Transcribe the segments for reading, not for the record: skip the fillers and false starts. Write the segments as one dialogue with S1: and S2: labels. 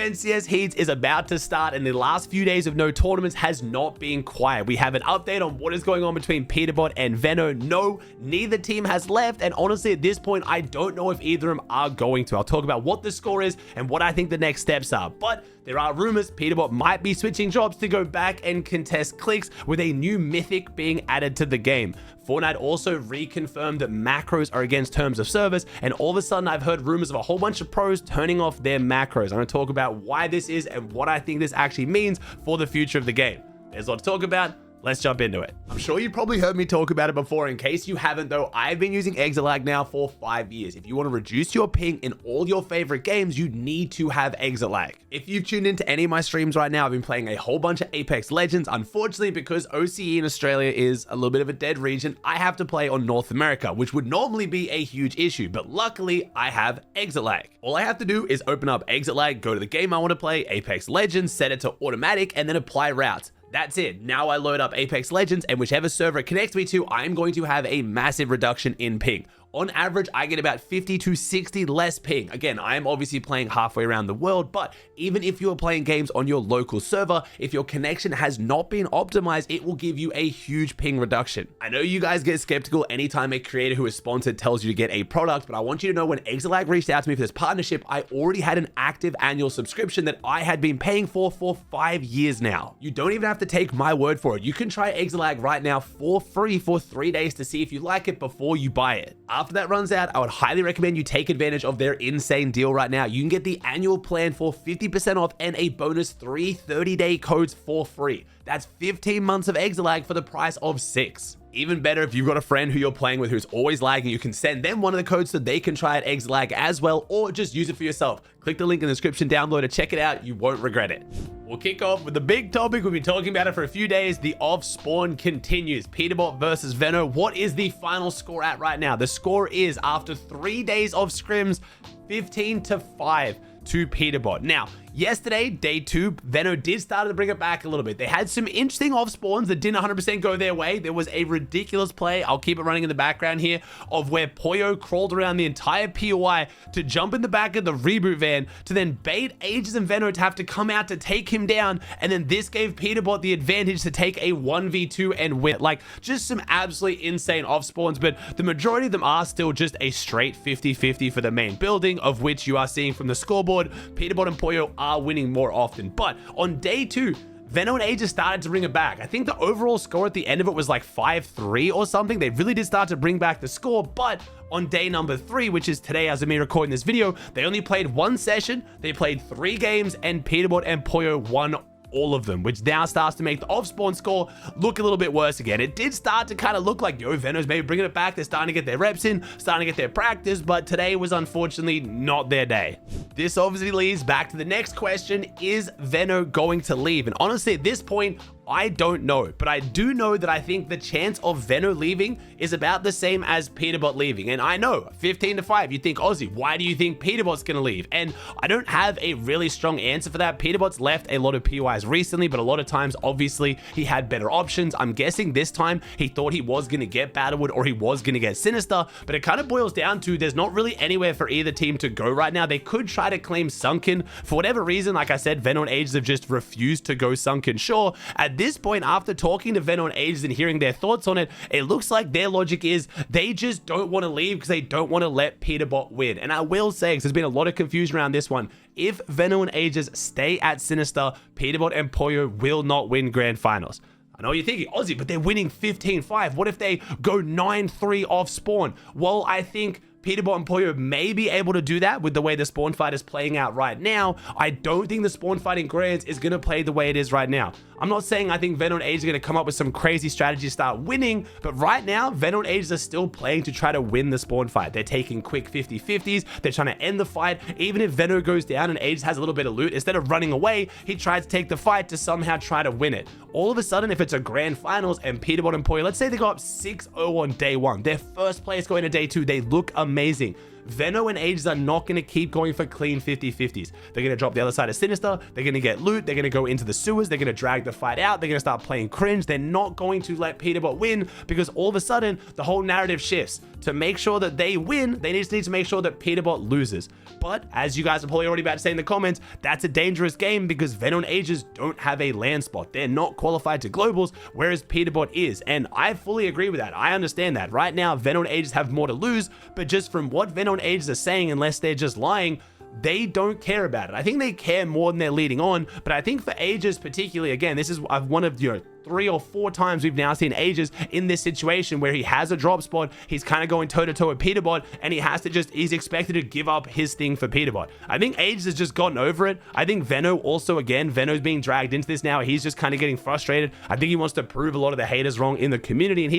S1: FNCS Heats is about to start, and the last few days of no tournaments has not been quiet. We have an update on what is going on between Peterbot and Veno. No, neither team has left, and honestly, at this point, I don't know if either of them are going to. I'll talk about what the score is and what I think the next steps are, but there are rumors Peterbot might be switching jobs to go back and contest cliques with a new mythic being added to the game. Fortnite also reconfirmed that macros are against terms of service, and all of a sudden I've heard rumors of a whole bunch of pros turning off their macros. I'm going to talk about why this is and what I think this actually means for the future of the game. There's a lot to talk about. Let's jump into it. I'm sure you probably heard me talk about it before. In case you haven't though, I've been using exit lag now for 5 years. If you want to reduce your ping in all your favorite games, you need to have exit lag. If you've tuned into any of my streams right now, I've been playing a whole bunch of Apex Legends. Unfortunately, because OCE in Australia is a little bit of a dead region, I have to play on North America, which would normally be a huge issue, but luckily I have exit lag. All I have to do is open up exit lag, go to the game I want to play, Apex Legends, set it to automatic, and then apply routes. That's it. Now I load up Apex Legends, and whichever server it connects me to, I'm going to have a massive reduction in ping. On average, I get about 50 to 60 less ping. Again, I am obviously playing halfway around the world, but even if you're playing games on your local server, if your connection has not been optimized, it will give you a huge ping reduction. I know you guys get skeptical anytime a creator who is sponsored tells you to get a product, but I want you to know when ExitLag reached out to me for this partnership, I already had an active annual subscription that I had been paying for 5 years now. You don't even have to take my word for it. You can try ExitLag right now for free for 3 days to see if you like it before you buy it. After that runs out, I would highly recommend you take advantage of their insane deal right now. You can get the annual plan for 50% off and a bonus 3 30-day codes for free. That's 15 months of exit lag for the price of 6. Even better, if you've got a friend who you're playing with who's always lagging, you can send them one of the codes so they can try it exit lag as well, or just use it for yourself. Click the link in the description down below to check it out. You won't regret it. We'll kick off with the big topic. We've been talking about it for a few days. The off spawn continues. Peterbot versus Veno. What is the final score at right now? The score is, after 3 days of scrims, 15-5 to Peterbot. Now, yesterday, day 2, Veno did start to bring it back a little bit. They had some interesting off spawns that didn't 100% go their way. There was a ridiculous play, I'll keep it running in the background here, of where Pollo crawled around the entire POI to jump in the back of the reboot van to then bait Aegis and Veno to have to come out to take him down, and then this gave Peterbot the advantage to take a 1v2 and win. Like, just some absolutely insane off spawns, but the majority of them are still just a straight 50-50 for the main building, of which you are seeing from the scoreboard, Peterbot and Pollo are winning more often. But on day 2, Veno and Aegis started to bring it back. I think the overall score at the end of it was like 5-3 or something. They really did start to bring back the score, but on day number 3, which is today as of me recording this video, they only played 1 session, they played 3 games, and Peterbot and Pollo won all of them, which now starts to make the off-spawn score look a little bit worse again. It did start to kind of look like, yo, Veno's maybe bringing it back. They're starting to get their reps in, starting to get their practice, but today was unfortunately not their day. This obviously leads back to the next question: is Veno going to leave? And honestly, at this point, I don't know, but I do know that I think the chance of Veno leaving is about the same as Peterbot leaving. And I know, 15-5, you think, Aussie, why do you think Peterbot's gonna leave? And I don't have a really strong answer for that. Peterbot's left a lot of POIs recently, but a lot of times, obviously, he had better options. I'm guessing this time he thought he was gonna get Battlewood or he was gonna get Sinister, but it kind of boils down to there's not really anywhere for either team to go right now. They could try to claim Sunken. For whatever reason, like I said, Veno and Aegis have just refused to go Sunken. Sure, at this point, after talking to Veno and Aegis and hearing their thoughts on it, it looks like their logic is they just don't want to leave because they don't want to let Peterbot win. And I will say, because there's been a lot of confusion around this one, if Veno and Aegis stay at Sinister, Peterbot and Pollo will not win grand finals. I know you're thinking, Aussie, but they're winning 15-5. What if they go 9-3 off spawn? Well, I think Peterbot and Pollo may be able to do that with the way the spawn fight is playing out right now. I don't think the spawn fight in Grands is going to play the way it is right now. I'm not saying I think Veno and Aegis are going to come up with some crazy strategy to start winning, but right now, Veno and Aegis are still playing to try to win the spawn fight. They're taking quick 50-50s. They're trying to end the fight. Even if Veno goes down and Aegis has a little bit of loot, instead of running away, he tries to take the fight to somehow try to win it. All of a sudden, if it's a grand finals and Peterbot and Pollo, let's say they go up 6-0 on day 1, their first place going to day 2, they look amazing. Veno and Ages are not going to keep going for clean 50-50s. They're going to drop the other side of Sinister. They're going to get loot. They're going to go into the sewers. They're going to drag the fight out. They're going to start playing cringe. They're not going to let Peterbot win, because all of a sudden the whole narrative shifts. To make sure that they win, they just need to make sure that Peterbot loses. But as you guys are probably already about to say in the comments, that's a dangerous game because Veno and Ages don't have a land spot. They're not qualified to globals, whereas Peterbot is. And I fully agree with that. I understand that. Right now, Veno and Ages have more to lose, but just from what Veno and Ages are saying, unless they're just lying, they don't care about it. I think they care more than they're leading on, but I think for Ages particularly, again, this is one of, 3 or 4 times we've now seen Ages in this situation where he has a drop spot, he's kind of going toe-to-toe with Peterbot, and he's expected to give up his thing for Peterbot. I think Ages has just gotten over it. I think Veno also, again, Veno's being dragged into this now. He's just kind of getting frustrated. I think he wants to prove a lot of the haters wrong in the community, and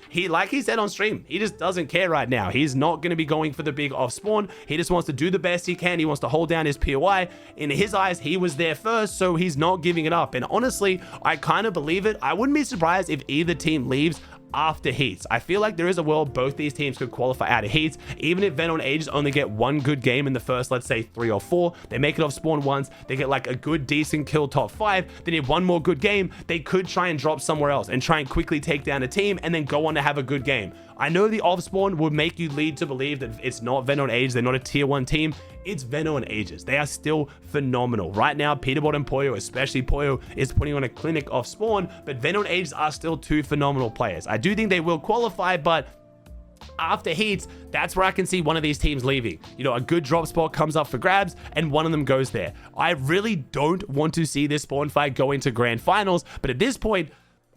S1: he like he said on stream, he just doesn't care right now. He's not going to be going for the big off spawn. He just wants to do the best he can. He wants to hold down his POI. In his eyes, he was there first, so he's not giving it up. And honestly, I kind of believe it. I wouldn't be surprised if either team leaves after heats. I feel like there is a world both these teams could qualify out of heats, even if Veno and Ages only get one good game in the first, let's say 3 or 4. They make it off spawn once, they get like a good decent kill top 5, they need one more good game, they could try and drop somewhere else and try and quickly take down a team and then go on to have a good game. I know the off spawn would make you lead to believe that it's not Veno and Ages, they're not a tier 1 team. It's Veno and Ages. They are still phenomenal. Right now, Peterbot and Pollo, especially Pollo, is putting on a clinic off spawn, but Veno and Ages are still 2 phenomenal players. I do think they will qualify, but after heats, that's where I can see one of these teams leaving. A good drop spot comes up for grabs and one of them goes there. I really don't want to see this spawn fight go into grand finals, but at this point,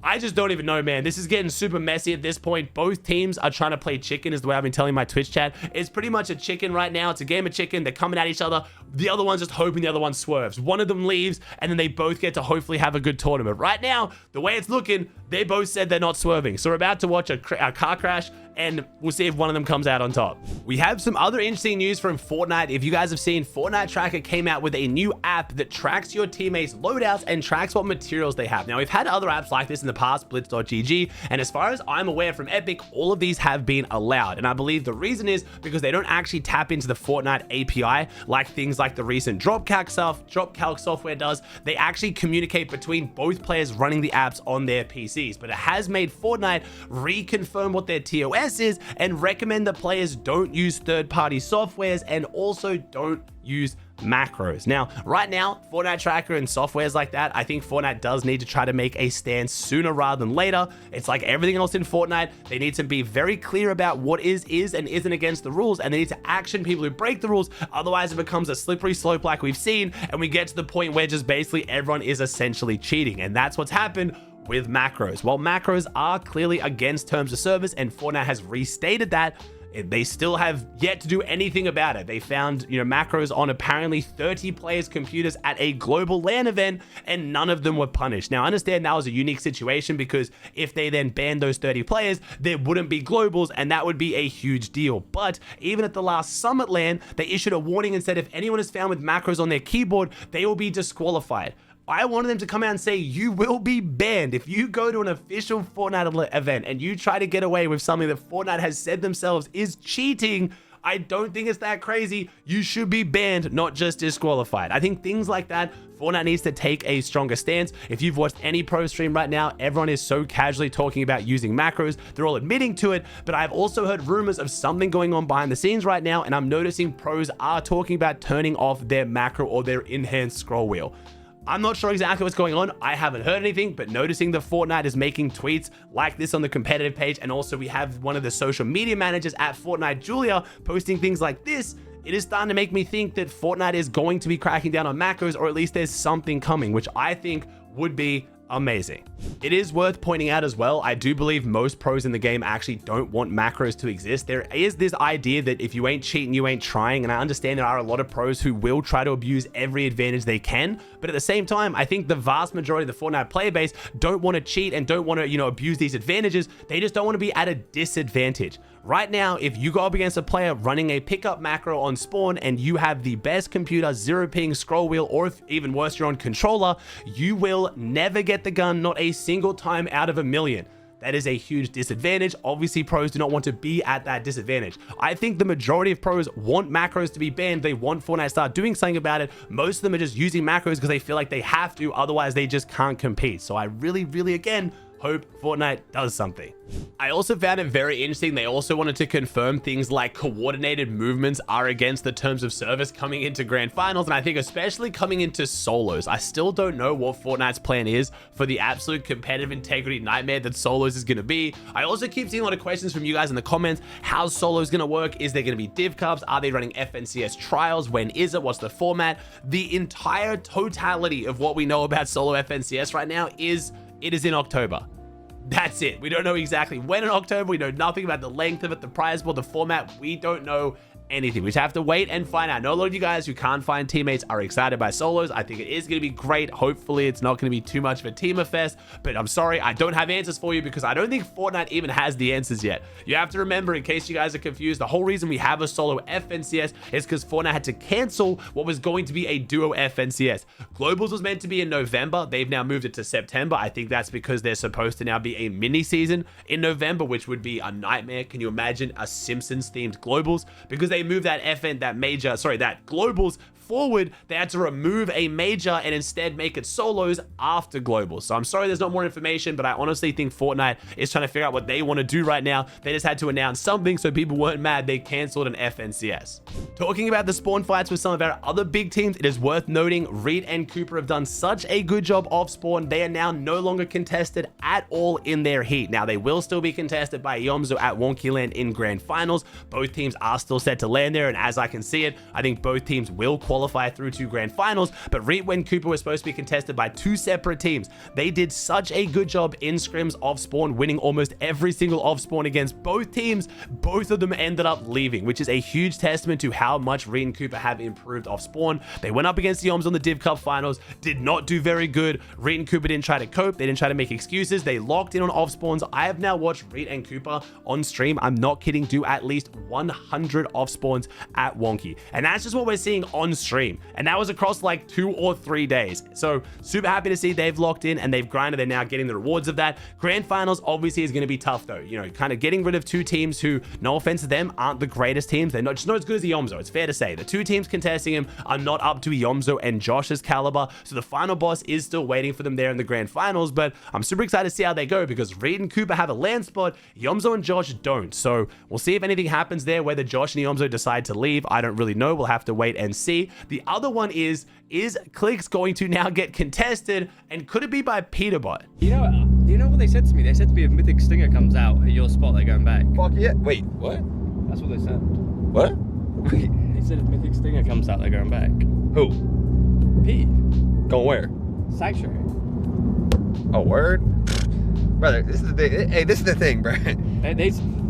S1: I just don't even know, man. This is getting super messy at this point. Both teams are trying to play chicken, is the way I've been telling my Twitch chat. It's pretty much a chicken right now. It's a game of chicken. They're coming at each other. The other one's just hoping the other one swerves. One of them leaves, and then they both get to hopefully have a good tournament. Right now, the way it's looking, they both said they're not swerving. So we're about to watch a car crash, and we'll see if one of them comes out on top. We have some other interesting news from Fortnite. If you guys have seen, Fortnite Tracker came out with a new app that tracks your teammates' loadouts and tracks what materials they have. Now, we've had other apps like this in the past, Blitz.gg, and as far as I'm aware from Epic, all of these have been allowed. And I believe the reason is because they don't actually tap into the Fortnite API like things like the recent drop calc software does. They actually communicate between both players running the apps on their PCs, but it has made Fortnite reconfirm what their TOS is and recommend that players don't use third-party softwares and also don't use macros. Now, right now, Fortnite Tracker and softwares like that, I think Fortnite does need to try to make a stand sooner rather than later. It's like everything else in Fortnite. They need to be very clear about what is and isn't against the rules, and they need to action people who break the rules. Otherwise, it becomes a slippery slope like we've seen, and we get to the point where just basically everyone is essentially cheating, and that's what's happened with macros. While macros are clearly against terms of service, and Fortnite has restated that, they still have yet to do anything about it. They found, macros on apparently 30 players' computers at a global LAN event, and none of them were punished. Now, I understand that was a unique situation because if they then banned those 30 players, there wouldn't be globals, and that would be a huge deal. But even at the last Summit LAN, they issued a warning and said if anyone is found with macros on their keyboard, they will be disqualified. I wanted them to come out and say, you will be banned. If you go to an official Fortnite event and you try to get away with something that Fortnite has said themselves is cheating, I don't think it's that crazy. You should be banned, not just disqualified. I think things like that, Fortnite needs to take a stronger stance. If you've watched any pro stream right now, everyone is so casually talking about using macros. They're all admitting to it, but I've also heard rumors of something going on behind the scenes right now, and I'm noticing pros are talking about turning off their macro or their enhanced scroll wheel. I'm not sure exactly what's going on. I haven't heard anything, but noticing that Fortnite is making tweets like this on the competitive page, and also we have one of the social media managers at Fortnite, Julia, posting things like this, it is starting to make me think that Fortnite is going to be cracking down on macros, or at least there's something coming, which I think would be amazing. It is worth pointing out as well, I do believe most pros in the game actually don't want macros to exist. There is this idea that if you ain't cheating, you ain't trying, and I understand there are a lot of pros who will try to abuse every advantage they can, but at the same time, I think the vast majority of the Fortnite player base don't want to cheat and don't want to, abuse these advantages. They just don't want to be at a disadvantage. Right now, if you go up against a player running a pickup macro on spawn and you have the best computer, 0 ping, scroll wheel, or if even worse, you're on controller, you will never get the gun, not a single time out of a million. that is a huge disadvantage. Obviously, pros do not want to be at that disadvantage. I think the majority of pros want macros to be banned. They want Fortnite to start doing something about it. Most of them are just using macros because they feel like they have to, otherwise they just can't compete. So I really, again, hope Fortnite does something. I also found it very interesting. They also wanted to confirm things like coordinated movements are against the terms of service coming into grand finals, and I think especially coming into solos. I still don't know what Fortnite's plan is for the absolute competitive integrity nightmare that solos is going to be. I also keep seeing a lot of questions from you guys in the comments. How's solos going to work? Is there going to be div cups? Are they running FNCS trials? When is it? What's the format? The entire totality of what we know about solo FNCS right now is it is in October. That's it. We don't know exactly when in October. We know nothing about the length of it, the prize pool, the format. We don't know anything. We just have to wait and find out. I know a lot of you guys who can't find teammates are excited by solos. I think it is going to be great. Hopefully it's not going to be too much of a teamer fest, but I'm sorry, I don't have answers for you because I don't think Fortnite even has the answers yet. You have to remember, in case you guys are confused, the whole reason we have a solo FNCS is because Fortnite had to cancel what was going to be a duo FNCS. Globals was meant to be in November. They've now moved it to September. I think that's because they're supposed to now be a mini season in November, which would be a nightmare. Can you imagine a Simpsons themed Globals? Because they moved that that Globals forward, they had to remove a major and instead make it solos after globals. So I'm sorry there's not more information, but I honestly think Fortnite is trying to figure out what they want to do right now. They just had to announce something so people weren't mad they canceled an FNCS. Talking about the spawn fights with some of our other big teams, it is worth noting Reed and Cooper have done such a good job off spawn. They are now no longer contested at all in their heat. Now they will still be contested by Yomzo at Wonky Land in grand finals. Both teams are still set to land there, and as I can see it, I think both teams will qualify through to grand finals. But Reed and Cooper were supposed to be contested by two separate teams. They did such a good job in scrims off spawn, winning almost every single off spawn against both teams. Both of them ended up leaving, which is a huge testament to how much Reed and Cooper have improved off spawn. They went up against the Yoms on the Div Cup finals, did not do very good. Reed and Cooper didn't try to cope. They didn't try to make excuses. They locked in on off spawns. I have now watched Reed and Cooper on stream, I'm not kidding, do at least 100 off spawns at Wonky. And that's just what we're seeing on stream. And that was across like 2 or 3 days. So super happy to see they've locked in and they've grinded. They're now getting the rewards of that. Grand finals obviously is going to be tough though. You know, kind of getting rid of two teams who, no offense to them, aren't the greatest teams. They're not as good as the Yomzo. It's fair to say. The two teams contesting him are not up to Yomzo and Josh's caliber. So the final boss is still waiting for them there in the grand finals. But I'm super excited to see how they go because Reed and Cooper have a land spot. Yomzo and Josh don't. So we'll see if anything happens there, whether Josh and Yomzo decide to leave. I don't really know. We'll have to wait and see. The other one is Clicks going to now get contested, and could it be by Peterbot?
S2: You know what they said to me? They said to me if Mythic Stinger comes out at your spot, they're going back.
S3: Fuck yeah. Wait, what?
S2: That's what they said.
S3: What?
S2: Wait, they said if Mythic Stinger comes out, they're going back.
S3: Who?
S2: Pete.
S3: Going where?
S2: Sanctuary.
S3: Oh, word? Brother, this is the thing. Hey, this is the thing, bro.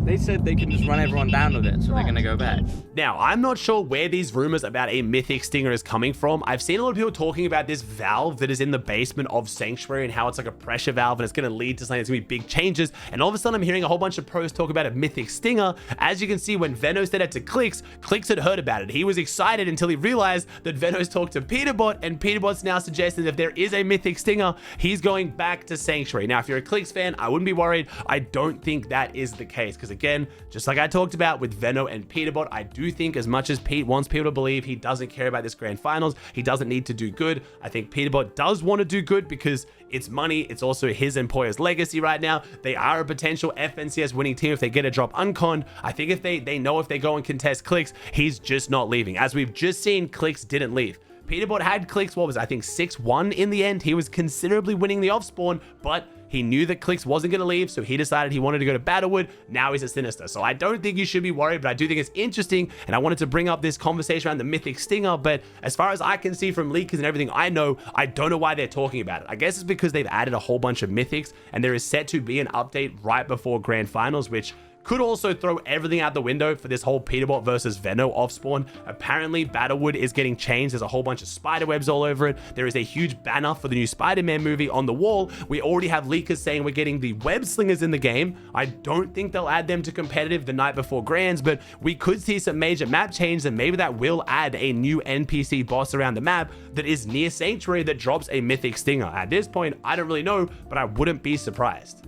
S2: They said they can just run everyone down with it, so they're gonna go back.
S1: Now, I'm not sure where these rumors about a Mythic Stinger is coming from. I've seen a lot of people talking about this valve that is in the basement of Sanctuary and how it's like a pressure valve and it's gonna lead to something that's gonna be big changes. And all of a sudden, I'm hearing a whole bunch of pros talk about a Mythic Stinger. As you can see, when Veno said it to Clicks had heard about it. He was excited until he realized that Veno's talked to Peterbot, and Peterbot's now suggesting that if there is a Mythic Stinger, he's going back to Sanctuary. Now, if you're a Clicks fan, I wouldn't be worried. I don't think that is the case because again, just like I talked about with Veno and Peterbot, I do think as much as Pete wants people to believe he doesn't care about this grand finals, he doesn't need to do good. I think Peterbot does want to do good because it's money. It's also his employer's legacy right now. They are a potential FNCS winning team if they get a drop unconned. I think if they know if they go and contest Clicks, he's just not leaving. As we've just seen, Clicks didn't leave. Peterbot had Clicks, what was it, I think 6-1 in the end. He was considerably winning the off spawn, but he knew that Clicks wasn't going to leave, so he decided he wanted to go to Battlewood. Now he's a Sinister. So I don't think you should be worried, but I do think it's interesting, and I wanted to bring up this conversation around the Mythic Stinger, but as far as I can see from leakers and everything I know, I don't know why they're talking about it. I guess it's because they've added a whole bunch of Mythics, and there is set to be an update right before Grand Finals, which could also throw everything out the window for this whole Peterbot versus Veno off spawn. Apparently, Battlewood is getting changed. There's a whole bunch of spider webs all over it. There is a huge banner for the new Spider-Man movie on the wall. We already have leakers saying we're getting the web slingers in the game. I don't think they'll add them to competitive the night before Grands, but we could see some major map changes, and maybe that will add a new NPC boss around the map that is near Sanctuary that drops a Mythic Stinger. At this point, I don't really know, but I wouldn't be surprised.